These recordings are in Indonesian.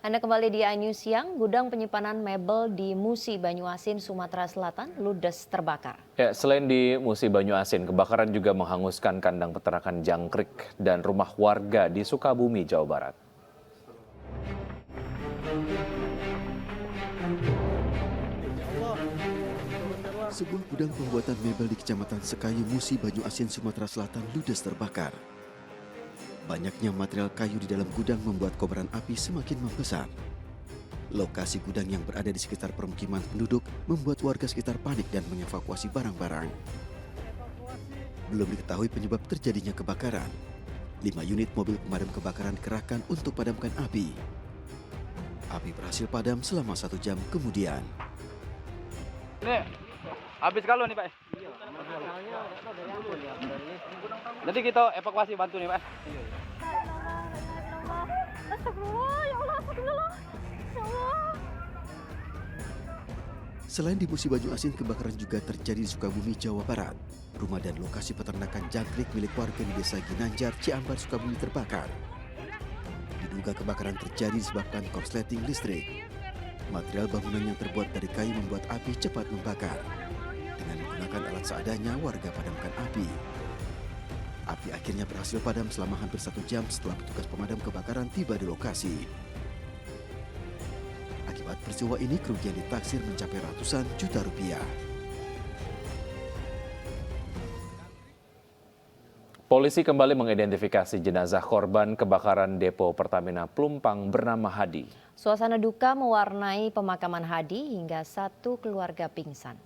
Anda kembali di iNews Siang, gudang penyimpanan mebel di Musi Banyuasin, Sumatera Selatan ludes terbakar. Ya, selain di Musi Banyuasin, kebakaran juga menghanguskan kandang peternakan jangkrik dan rumah warga di Sukabumi, Jawa Barat. Sebuah gudang pembuatan mebel di Kecamatan Sekayu, Musi Banyuasin, Sumatera Selatan ludes terbakar. Banyaknya material kayu di dalam gudang membuat kobaran api semakin membesar. Lokasi gudang yang berada di sekitar permukiman penduduk membuat warga sekitar panik dan mengevakuasi barang-barang. Belum diketahui penyebab terjadinya kebakaran. 5 unit mobil pemadam kebakaran dikerahkan untuk padamkan api. Api berhasil padam selama 1 jam kemudian. Ini habis kalau nih Pak. Nanti kita evakuasi bantu nih Pak. Selain di Musi Banyuasin, kebakaran juga terjadi di Sukabumi, Jawa Barat. Rumah dan lokasi peternakan jangkrik milik warga di Desa Ginanjar, Ciambar, Sukabumi terbakar. Diduga kebakaran terjadi disebabkan korsleting listrik. Material bangunan yang terbuat dari kayu membuat api cepat membakar. Dengan menggunakan alat seadanya, warga padamkan api. Api akhirnya berhasil padam selama hampir 1 jam setelah petugas pemadam kebakaran tiba di lokasi. Akibat peristiwa ini, kerugian ditaksir mencapai ratusan juta rupiah. Polisi kembali mengidentifikasi jenazah korban kebakaran depo Pertamina Pelumpang bernama Hadi. Suasana duka mewarnai pemakaman Hadi hingga 1 keluarga pingsan.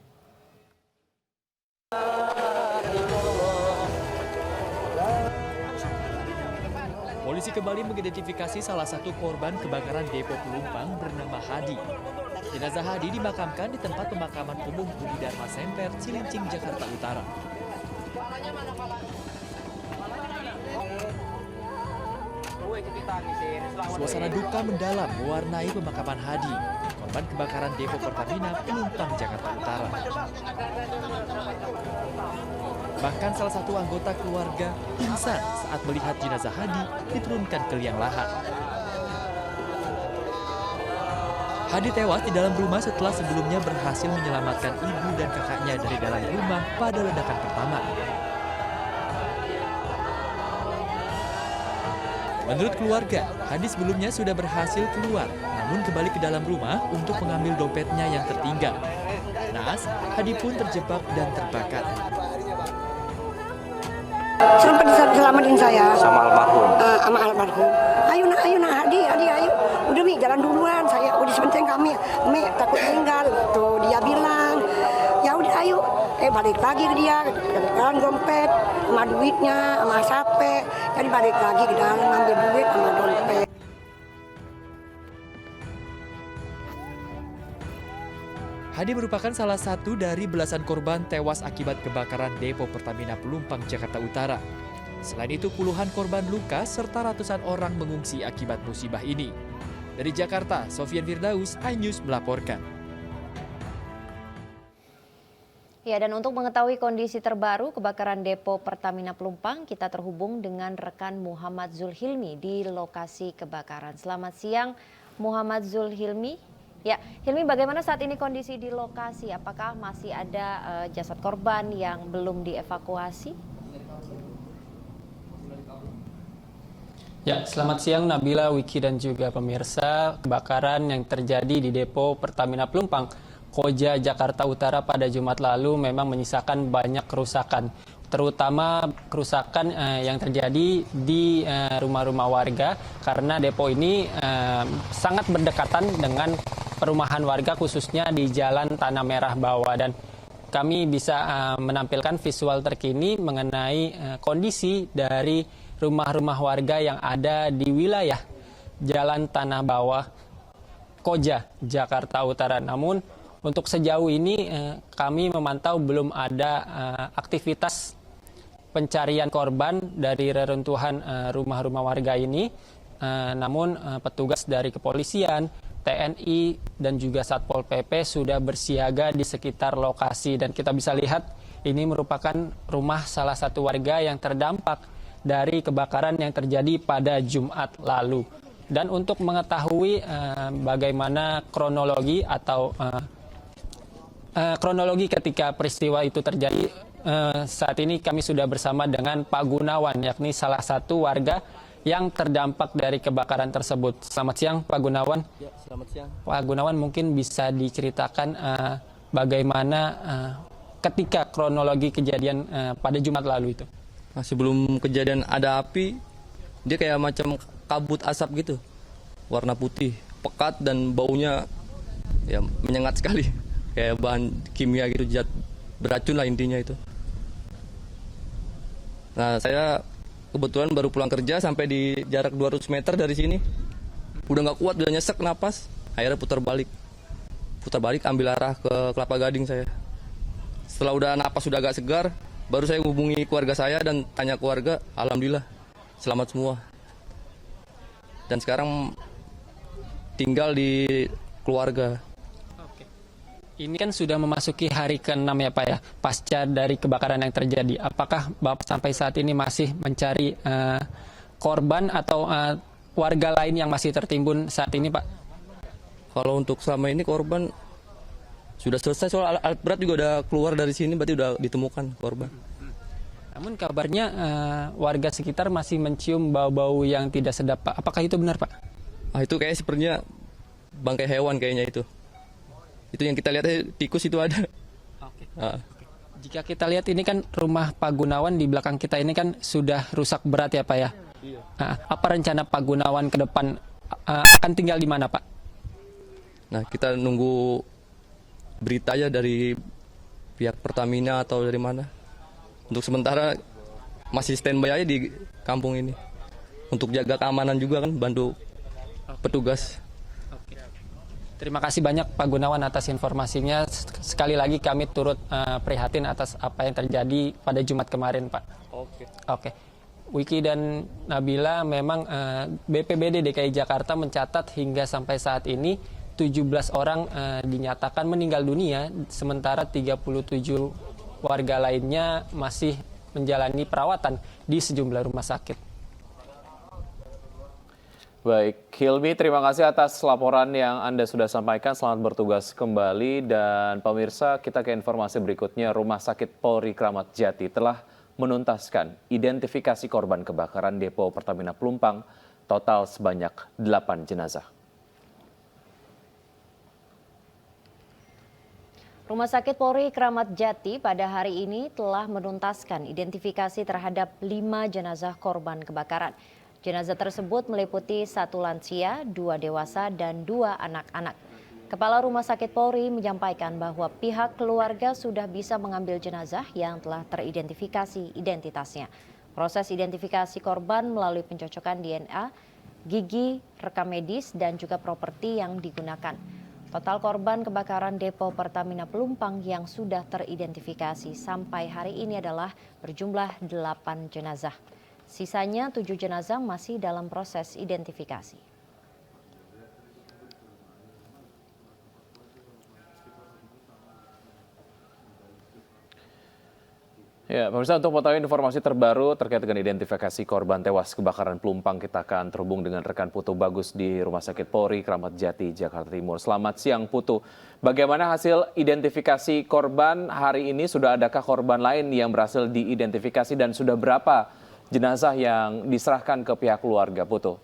Polisi kembali mengidentifikasi salah satu korban kebakaran depo Pelumpang bernama Hadi. Jenazah Hadi dimakamkan di tempat pemakaman umum Budi Dharma Semper, Cilincing, Jakarta Utara. Suasana duka mendalam mewarnai pemakaman Hadi, korban kebakaran depo Pertamina Pelumpang, Jakarta Utara. Bahkan salah satu anggota keluarga pingsan saat melihat jenazah Hadi diturunkan ke liang lahat. Hadi tewas di dalam rumah setelah sebelumnya berhasil menyelamatkan ibu dan kakaknya dari dalam rumah pada ledakan pertama. Menurut keluarga, Hadi sebelumnya sudah berhasil keluar, namun kembali ke dalam rumah untuk mengambil dompetnya yang tertinggal. Naas, Hadi pun terjebak dan terbakar. Sempat diselamatin saya Sama almarhum. Sama almarhum. Ayo nak Hadi ayo. Udah Mi jalan duluan, saya udah sebentar kami Mi takut meninggal. Tuh dia bilang, ya udah ayo. Balik lagi ke dia, kebetulan dompet sama duitnya sama HP. Jadi balik lagi ke dalam ngambil duit sama dompet. Hadi merupakan salah satu dari belasan korban tewas akibat kebakaran depo Pertamina Pelumpang, Jakarta Utara. Selain itu, puluhan korban luka serta ratusan orang mengungsi akibat musibah ini. Dari Jakarta, Sofian Firdaus, iNews melaporkan. Ya, dan untuk mengetahui kondisi terbaru kebakaran depo Pertamina Pelumpang, kita terhubung dengan rekan Muhammad Zulhilmi di lokasi kebakaran. Selamat siang, Muhammad Zulhilmi. Ya, Hilmi, bagaimana saat ini kondisi di lokasi? Apakah masih ada jasad korban yang belum dievakuasi? Ya, selamat siang Nabila, Wiki, dan juga pemirsa. Kebakaran yang terjadi di depo Pertamina Pelumpang, Koja, Jakarta Utara pada Jumat lalu memang menyisakan banyak kerusakan. Terutama kerusakan yang terjadi di rumah-rumah warga karena depo ini sangat berdekatan dengan perumahan warga, khususnya di Jalan Tanah Merah Bawah, dan kami bisa menampilkan visual terkini mengenai kondisi dari rumah-rumah warga yang ada di wilayah Jalan Tanah Bawah, Koja, Jakarta Utara. Namun untuk sejauh ini kami memantau belum ada aktivitas pencarian korban dari reruntuhan rumah-rumah warga ini. Namun petugas dari kepolisian, TNI, dan juga Satpol PP sudah bersiaga di sekitar lokasi. Dan kita bisa lihat ini merupakan rumah salah satu warga yang terdampak dari kebakaran yang terjadi pada Jumat lalu. Dan untuk mengetahui bagaimana kronologi atau kronologi ketika peristiwa itu terjadi, saat ini kami sudah bersama dengan Pak Gunawan, yakni salah satu warga yang terdampak dari kebakaran tersebut. Selamat siang, Pak Gunawan. Ya, selamat siang. Pak Gunawan, mungkin bisa diceritakan bagaimana ketika kronologi kejadian pada Jumat lalu itu? Nah, sebelum kejadian ada api, dia kayak macam kabut asap gitu, warna putih, pekat dan baunya ya menyengat sekali, kayak bahan kimia gitu, zat beracun lah intinya itu. Nah, saya kebetulan baru pulang kerja sampai di jarak 200 meter dari sini. Udah nggak kuat, udah nyesek napas. Akhirnya putar balik ambil arah ke Kelapa Gading saya. Setelah udah napas sudah agak segar, baru saya hubungi keluarga saya dan tanya keluarga, alhamdulillah selamat semua. Dan sekarang tinggal di keluarga. Ini kan sudah memasuki hari ke-6 ya Pak ya, pasca dari kebakaran yang terjadi. Apakah Bapak sampai saat ini masih mencari korban atau warga lain yang masih tertimbun saat ini Pak? Kalau untuk selama ini korban sudah selesai, soal alat berat juga udah keluar dari sini, berarti udah ditemukan korban. Namun kabarnya warga sekitar masih mencium bau-bau yang tidak sedap Pak. Apakah itu benar Pak? Ah, itu kayak sepertinya bangkai hewan kayaknya itu. Itu yang kita lihat, tikus itu ada. Oke. Jika kita lihat ini kan rumah Pak Gunawan di belakang kita ini kan sudah rusak berat ya Pak ya. Iya. Apa rencana Pak Gunawan ke depan, akan tinggal di mana Pak? Nah, kita nunggu berita aja dari pihak Pertamina atau dari mana. Untuk sementara masih standby aja di kampung ini. Untuk jaga keamanan juga kan, bantu petugas. Terima kasih banyak Pak Gunawan atas informasinya. Sekali lagi kami turut prihatin atas apa yang terjadi pada Jumat kemarin Pak. Oke. Wiki dan Nabila, memang BPBD DKI Jakarta mencatat hingga sampai saat ini 17 orang dinyatakan meninggal dunia, sementara 37 warga lainnya masih menjalani perawatan di sejumlah rumah sakit. Baik, Hilmi, terima kasih atas laporan yang Anda sudah sampaikan. Selamat bertugas kembali. Dan pemirsa, kita ke informasi berikutnya. Rumah Sakit Polri Kramat Jati telah menuntaskan identifikasi korban kebakaran depo Pertamina Pelumpang, total sebanyak 8 jenazah. Rumah Sakit Polri Kramat Jati pada hari ini telah menuntaskan identifikasi terhadap 5 jenazah korban kebakaran. Jenazah tersebut meliputi 1 lansia, 2 dewasa, dan 2 anak-anak. Kepala Rumah Sakit Polri menyampaikan bahwa pihak keluarga sudah bisa mengambil jenazah yang telah teridentifikasi identitasnya. Proses identifikasi korban melalui pencocokan DNA, gigi, rekam medis, dan juga properti yang digunakan. Total korban kebakaran depo Pertamina Pelumpang yang sudah teridentifikasi sampai hari ini adalah berjumlah 8 jenazah. Sisanya 7 jenazah masih dalam proses identifikasi. Ya, pemirsa, untuk mengetahui informasi terbaru terkait dengan identifikasi korban tewas kebakaran Pelumpang, kita akan terhubung dengan rekan Putu Bagus di Rumah Sakit Polri Kramat Jati, Jakarta Timur. Selamat siang, Putu. Bagaimana hasil identifikasi korban hari ini? Sudah adakah korban lain yang berhasil diidentifikasi dan sudah berapa jenazah yang diserahkan ke pihak keluarga, Putu?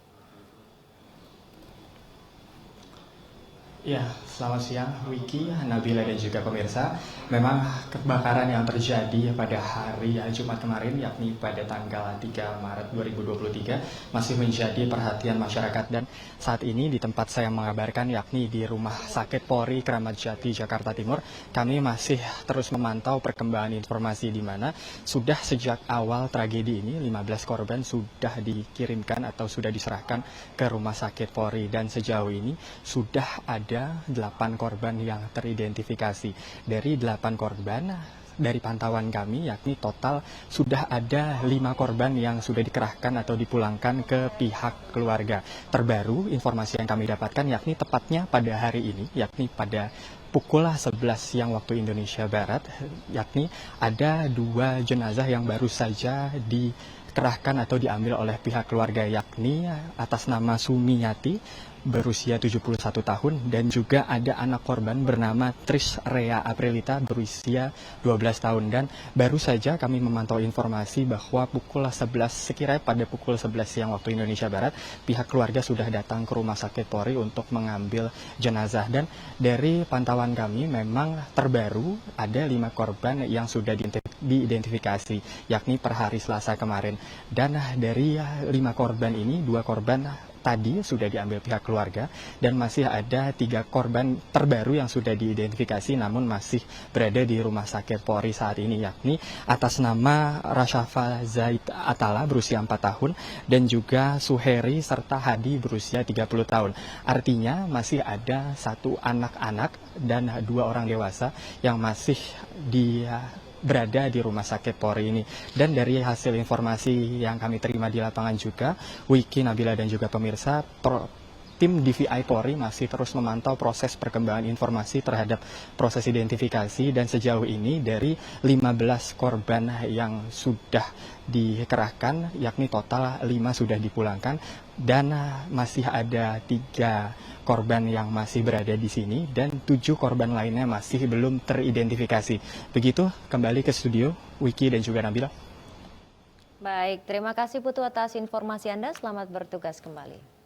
Ya, selamat siang Wiki, Nabila dan juga pemirsa. Memang kebakaran yang terjadi pada hari Jumat kemarin, yakni pada tanggal 3 Maret 2023, masih menjadi perhatian masyarakat. Dan saat ini di tempat saya mengabarkan, yakni di Rumah Sakit Polri Kramat Jati, Jakarta Timur, kami masih terus memantau perkembangan informasi di mana sudah sejak awal tragedi ini 15 korban sudah dikirimkan atau sudah diserahkan ke Rumah Sakit Polri. Dan sejauh ini sudah ada 8 korban yang teridentifikasi. Dari 8 korban, dari pantauan kami, yakni total sudah ada 5 korban yang sudah dikerahkan atau dipulangkan ke pihak keluarga. Terbaru informasi yang kami dapatkan yakni tepatnya pada hari ini, yakni pada pukul 11 siang waktu Indonesia Barat, yakni ada 2 jenazah yang baru saja dikerahkan atau diambil oleh pihak keluarga, yakni atas nama Sumiati berusia 71 tahun dan juga ada anak korban bernama Tris Rea Aprilita berusia 12 tahun. Dan baru saja kami memantau informasi bahwa pukul 11 sekiranya pada pukul 11 siang waktu Indonesia Barat pihak keluarga sudah datang ke Rumah Sakit Polri untuk mengambil jenazah. Dan dari pantauan kami memang terbaru ada 5 korban yang sudah diidentifikasi, yakni per hari Selasa kemarin. Dan dari 5 korban ini 2 korban tadi sudah diambil pihak keluarga dan masih ada 3 korban terbaru yang sudah diidentifikasi namun masih berada di Rumah Sakit Polri saat ini, yakni atas nama Rashafa Zaid Atala berusia 4 tahun dan juga Suheri serta Hadi berusia 30 tahun. Artinya masih ada 1 anak-anak dan 2 orang dewasa yang masih berada di Rumah Sakit Polri ini. Dan dari hasil informasi yang kami terima di lapangan juga, Wiki, Nabila dan juga pemirsa, tim DVI Polri masih terus memantau proses perkembangan informasi terhadap proses identifikasi dan sejauh ini dari 15 korban yang sudah dikerahkan, yakni total 5 sudah dipulangkan dan masih ada 3 korban yang masih berada di sini dan 7 korban lainnya masih belum teridentifikasi. Begitu, kembali ke studio, Wiki dan juga Nabila. Baik, terima kasih Putu atas informasi Anda. Selamat bertugas kembali.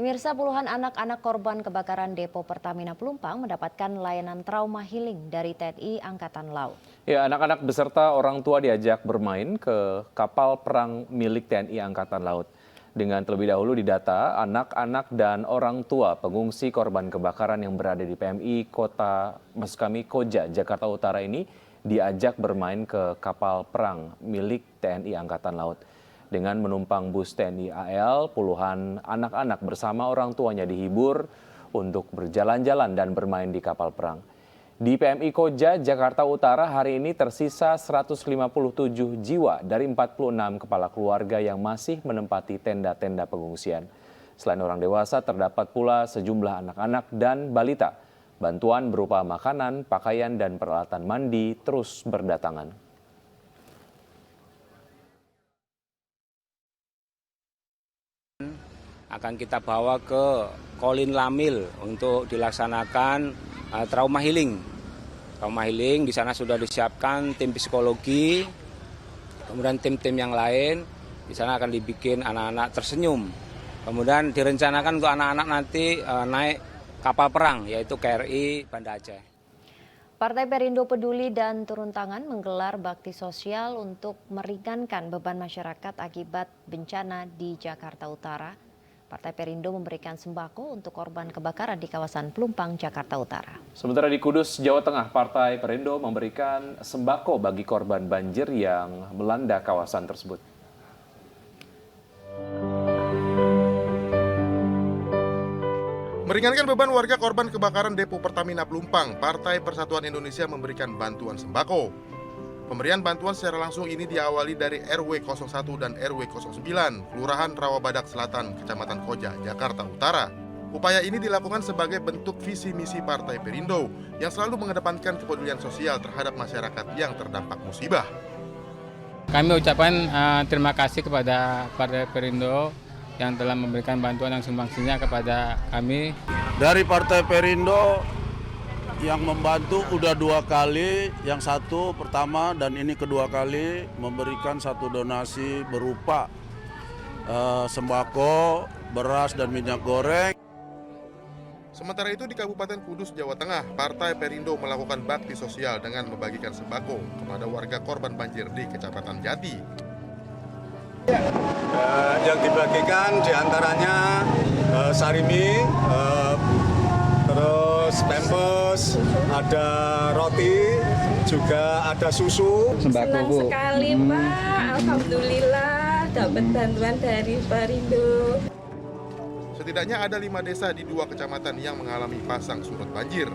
Pemirsa, puluhan anak-anak korban kebakaran depo Pertamina Pelumpang mendapatkan layanan trauma healing dari TNI Angkatan Laut. Ya, anak-anak beserta orang tua diajak bermain ke kapal perang milik TNI Angkatan Laut. Dengan terlebih dahulu didata, anak-anak dan orang tua pengungsi korban kebakaran yang berada di PMI Koja, Jakarta Utara ini diajak bermain ke kapal perang milik TNI Angkatan Laut. Dengan menumpang bus TNI AL, puluhan anak-anak bersama orang tuanya dihibur untuk berjalan-jalan dan bermain di kapal perang. Di PMI Koja, Jakarta Utara hari ini tersisa 157 jiwa dari 46 kepala keluarga yang masih menempati tenda-tenda pengungsian. Selain orang dewasa, terdapat pula sejumlah anak-anak dan balita. Bantuan berupa makanan, pakaian, dan peralatan mandi terus berdatangan. Akan kita bawa ke Kolin Lamil untuk dilaksanakan trauma healing. Trauma healing di sana sudah disiapkan tim psikologi, kemudian tim-tim yang lain. Di sana akan dibikin anak-anak tersenyum. Kemudian direncanakan untuk anak-anak nanti naik kapal perang, yaitu KRI Banda Aceh. Partai Perindo Peduli dan Turun Tangan menggelar bakti sosial untuk meringankan beban masyarakat akibat bencana di Jakarta Utara. Partai Perindo memberikan sembako untuk korban kebakaran di kawasan Pelumpang, Jakarta Utara. Sementara di Kudus, Jawa Tengah, Partai Perindo memberikan sembako bagi korban banjir yang melanda kawasan tersebut. Meringankan beban warga korban kebakaran depo Pertamina Pelumpang, Partai Persatuan Indonesia memberikan bantuan sembako. Pemberian bantuan secara langsung ini diawali dari RW 01 dan RW 09, Kelurahan Rawabadak Selatan, Kecamatan Koja, Jakarta Utara. Upaya ini dilakukan sebagai bentuk visi misi Partai Perindo yang selalu mengedepankan kepedulian sosial terhadap masyarakat yang terdampak musibah. Kami ucapkan terima kasih kepada Partai Perindo yang telah memberikan bantuan yang sumbangsihnya kepada kami. Dari Partai Perindo yang membantu udah 2 kali, yang satu pertama dan ini kedua kali memberikan satu donasi berupa sembako, beras dan minyak goreng. Sementara itu di Kabupaten Kudus, Jawa Tengah, Partai Perindo melakukan bakti sosial dengan membagikan sembako kepada warga korban banjir di Kecamatan Jati. Yang dibagikan diantaranya sarimi, terus pampers, ada roti, juga ada susu. Senang sekali Pak, alhamdulillah dapat bantuan dari Perindo. Setidaknya ada 5 desa di 2 kecamatan yang mengalami pasang surut banjir,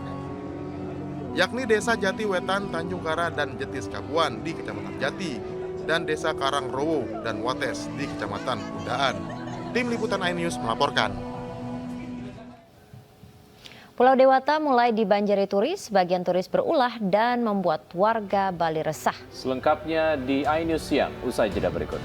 yakni Desa Jati Wetan, Tanjung Kara, dan Jetis Kapuan di Kecamatan Jati, dan Desa Karangrowo dan Wates di Kecamatan Kundaan. Tim Liputan iNews melaporkan. Pulau Dewata mulai dibanjiri turis, sebagian turis berulah dan membuat warga Bali resah. Selengkapnya di iNews Siang, usai jeda berikut.